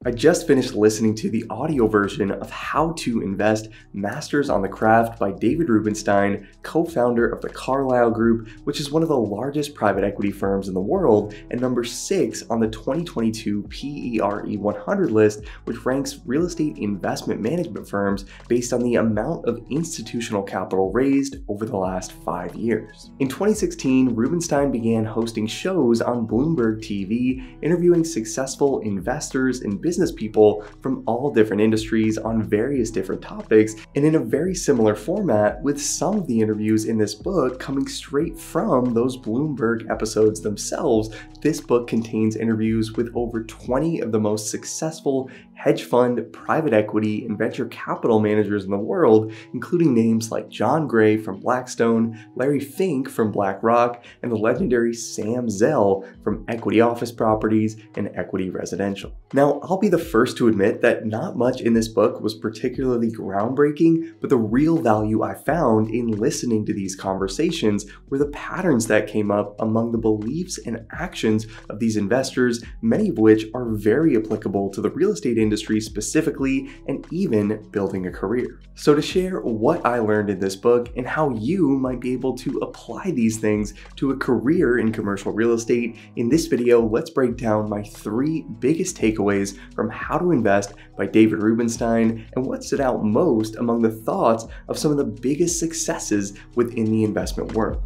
I just finished listening to the audio version of How to Invest Masters on the Craft by David Rubenstein, co-founder of the Carlyle Group, which is one of the largest private equity firms in the world and number 6 on the 2022 PERE 100 list, which ranks real estate investment management firms based on the amount of institutional capital raised over the last 5 years. In 2016, Rubenstein began hosting shows on Bloomberg TV, interviewing successful investors and business people from all different industries on various different topics, and in a very similar format, with some of the interviews in this book coming straight from those Bloomberg episodes themselves. This book contains interviews with over 20 of the most successful hedge fund, private equity, and venture capital managers in the world, including names like Jon Gray from Blackstone, Larry Fink from BlackRock, and the legendary Sam Zell from Equity Office Properties and Equity Residential. Now, I'll be the first to admit that not much in this book was particularly groundbreaking, but the real value I found in listening to these conversations were the patterns that came up among the beliefs and actions of these investors, many of which are very applicable to the real estate industry specifically, and even building a career. So to share what I learned in this book and how you might be able to apply these things to a career in commercial real estate, in this video, let's break down my 3 biggest takeaways from How to Invest by David Rubenstein and what stood out most among the thoughts of some of the biggest successes within the investment world.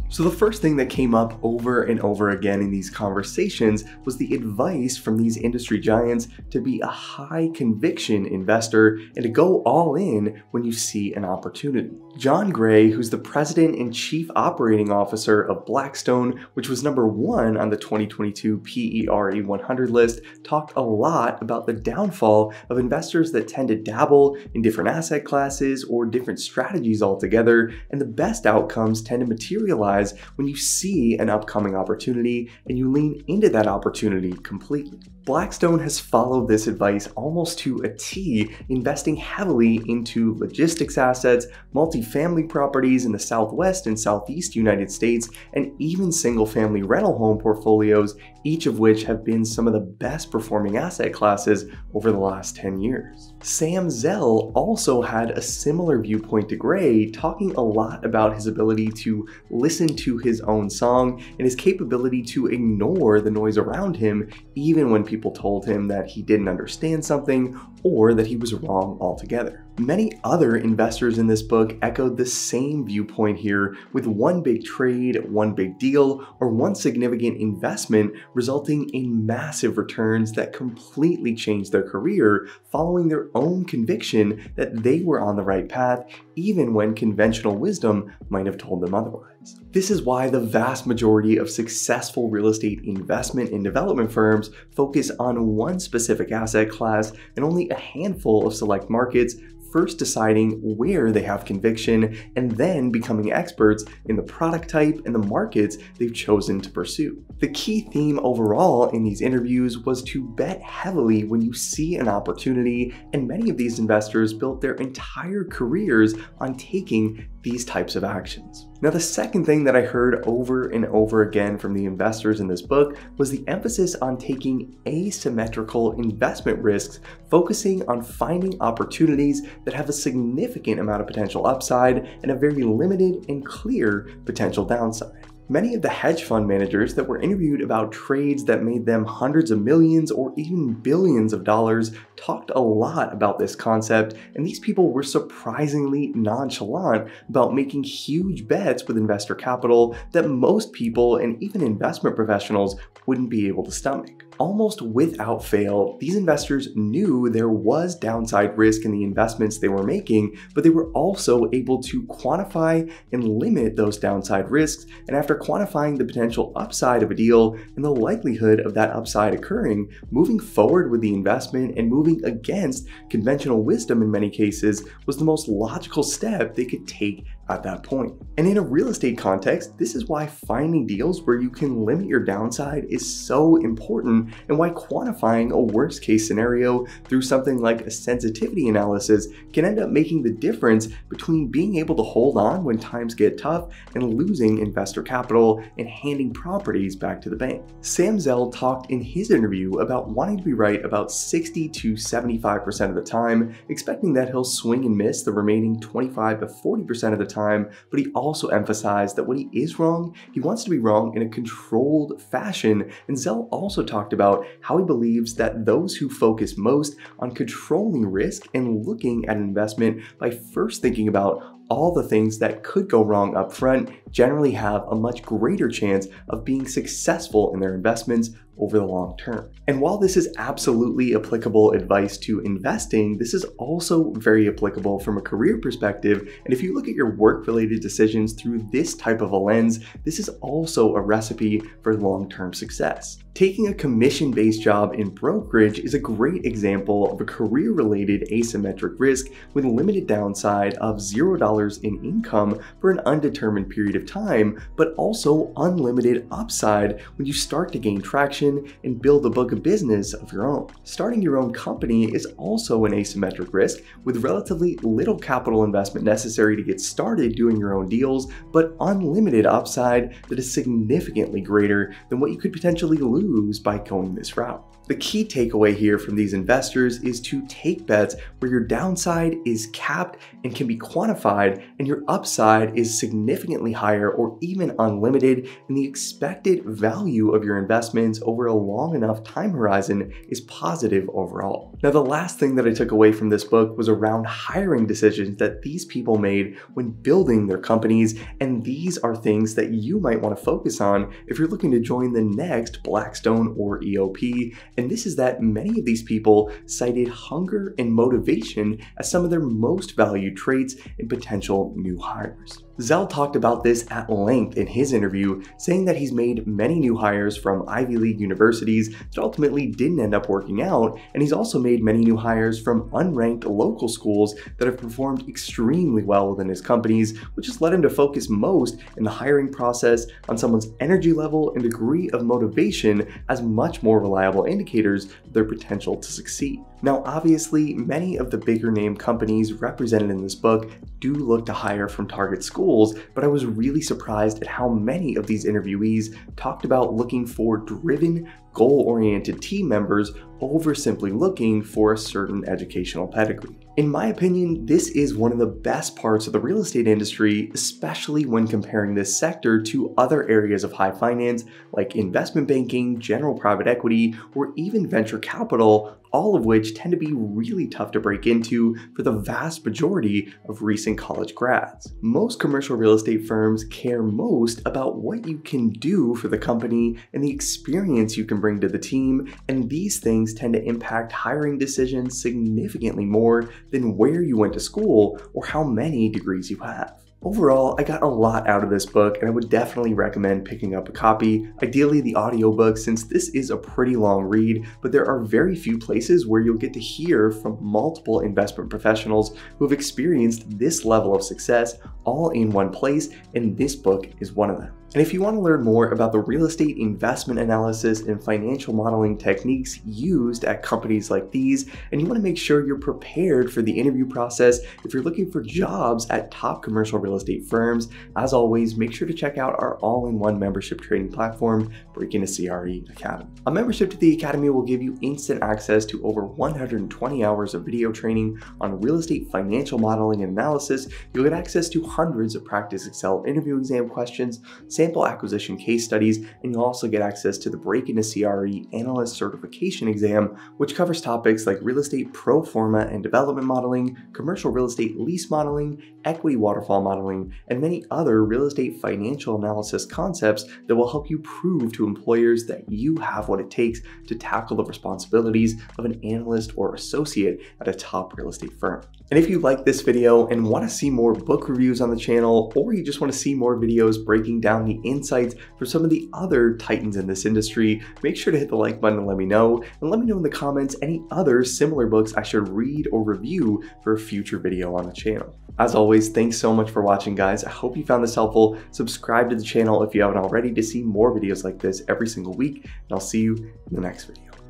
So the first thing that came up over and over again in these conversations was the advice from these industry giants to be a high conviction investor and to go all in when you see an opportunity. Jon Gray, who's the president and chief operating officer of Blackstone, which was number 1 on the 2022 PERE 100 list, talked a lot about the downfall of investors that tend to dabble in different asset classes or different strategies altogether, and the best outcomes tend to materialize when you see an upcoming opportunity and you lean into that opportunity completely. Blackstone has followed this advice almost to a T, investing heavily into logistics assets, multifamily properties in the Southwest and Southeast United States, and even single-family rental home portfolios, each of which have been some of the best performing asset classes over the last 10 years. Sam Zell also had a similar viewpoint to Gray, talking a lot about his ability to listen to his own song and his capability to ignore the noise around him, even when people told him that he didn't understand something or that he was wrong altogether. Many other investors in this book echoed the same viewpoint here, with one big trade, one big deal, or one significant investment resulting in massive returns that completely changed their career, following their own conviction that they were on the right path, even when conventional wisdom might have told them otherwise. This is why the vast majority of successful real estate investment and development firms focus on one specific asset class and only a handful of select markets, first deciding where they have conviction and then becoming experts in the product type and the markets they've chosen to pursue. The key theme overall in these interviews was to bet heavily when you see an opportunity, and many of these investors built their entire careers on taking these types of actions. Now, the second thing that I heard over and over again from the investors in this book was the emphasis on taking asymmetrical investment risks, focusing on finding opportunities that have a significant amount of potential upside and a very limited and clear potential downside. Many of the hedge fund managers that were interviewed about trades that made them hundreds of millions or even billions of dollars talked a lot about this concept, and these people were surprisingly nonchalant about making huge bets with investor capital that most people and even investment professionals wouldn't be able to stomach. Almost without fail, these investors knew there was downside risk in the investments they were making, but they were also able to quantify and limit those downside risks, and after quantifying the potential upside of a deal and the likelihood of that upside occurring, moving forward with the investment and moving against conventional wisdom in many cases was the most logical step they could take at that point. And in a real estate context, this is why finding deals where you can limit your downside is so important, and why quantifying a worst case scenario through something like a sensitivity analysis can end up making the difference between being able to hold on when times get tough and losing investor capital and handing properties back to the bank. Sam Zell talked in his interview about wanting to be right about 60 to 75% of the time, expecting that he'll swing and miss the remaining 25 to 40% of the time, but he also emphasized that when he is wrong, he wants to be wrong in a controlled fashion. And Zell also talked about how he believes that those who focus most on controlling risk and looking at an investment by first thinking about all the things that could go wrong up front generally have a much greater chance of being successful in their investments over the long term. And while this is absolutely applicable advice to investing, this is also very applicable from a career perspective. And if you look at your work-related decisions through this type of a lens, this is also a recipe for long-term success. Taking a commission-based job in brokerage is a great example of a career-related asymmetric risk with limited downside of $0 in income for an undetermined period of time, but also unlimited upside when you start to gain traction and build a book of business of your own. Starting your own company is also an asymmetric risk with relatively little capital investment necessary to get started doing your own deals, but unlimited upside that is significantly greater than what you could potentially lose by going this route. The key takeaway here from these investors is to take bets where your downside is capped and can be quantified, and your upside is significantly higher or even unlimited, and the expected value of your investments over a long enough time horizon is positive overall. Now, the last thing that I took away from this book was around hiring decisions that these people made when building their companies, and these are things that you might want to focus on if you're looking to join the next Blackstone or EOP. And this is that many of these people cited hunger and motivation as some of their most valued traits in potential new hires. Zell talked about this at length in his interview, saying that he's made many new hires from Ivy League universities that ultimately didn't end up working out, and he's also made many new hires from unranked local schools that have performed extremely well within his companies, which has led him to focus most in the hiring process on someone's energy level and degree of motivation as much more reliable indicators of their potential to succeed. Now, obviously, many of the bigger name companies represented in this book do look to hire from target schools, but I was really surprised at how many of these interviewees talked about looking for driven, goal-oriented team members over simply looking for a certain educational pedigree. In my opinion, this is one of the best parts of the real estate industry, especially when comparing this sector to other areas of high finance like investment banking, general private equity, or even venture capital, all of which tend to be really tough to break into for the vast majority of recent college grads. Most commercial real estate firms care most about what you can do for the company and the experience you can bring to the team, and these things tend to impact hiring decisions significantly more than where you went to school or how many degrees you have. Overall, I got a lot out of this book, and I would definitely recommend picking up a copy, ideally the audiobook, since this is a pretty long read, but there are very few places where you'll get to hear from multiple investment professionals who have experienced this level of success all in one place, and this book is one of them. And if you want to learn more about the real estate investment analysis and financial modeling techniques used at companies like these, and you want to make sure you're prepared for the interview process if you're looking for jobs at top commercial real estate firms, as always, make sure to check out our all-in-one membership training platform, Break Into CRE Academy. A membership to the Academy will give you instant access to over 120 hours of video training on real estate financial modeling and analysis. You'll get access to hundreds of practice Excel interview exam questions, sample acquisition case studies, and you'll also get access to the Break Into CRE Analyst Certification exam, which covers topics like real estate pro forma and development modeling, commercial real estate lease modeling, equity waterfall modeling, and many other real estate financial analysis concepts that will help you prove to employers that you have what it takes to tackle the responsibilities of an analyst or associate at a top real estate firm. And if you like this video and want to see more book reviews on the channel, or you just want to see more videos breaking down the the insights from some of the other titans in this industry, make sure to hit the like button and let me know. And let me know in the comments any other similar books I should read or review for a future video on the channel. As always, thanks so much for watching, guys. I hope you found this helpful. Subscribe to the channel if you haven't already to see more videos like this every single week, and I'll see you in the next video.